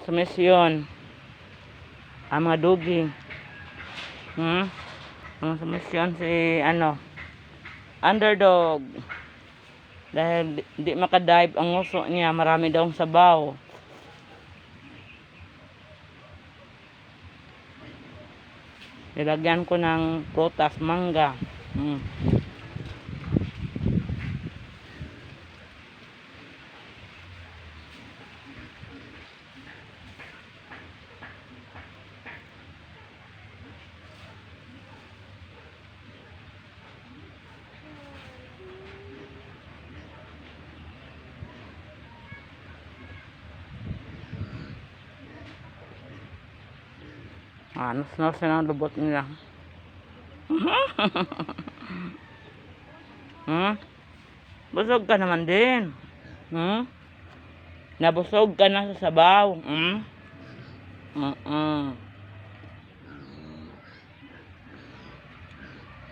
sumisyon. Ang mga dugi. Ang sumisyon si underdog. Dahil di makadive ang nguso niya, marami daw sabaw. Nilagyan ko ng prutas, mangga. Nas na ang lubot nila. Busog ka naman din. Nabusog ka na sa sabaw.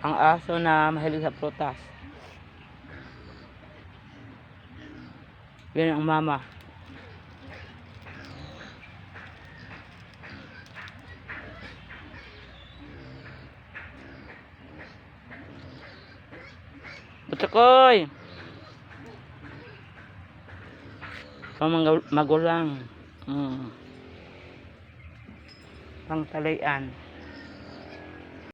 Ang aso na mahilig sa prutas. Yan ang mama. Butsakoy! Magulang. Pangtalian.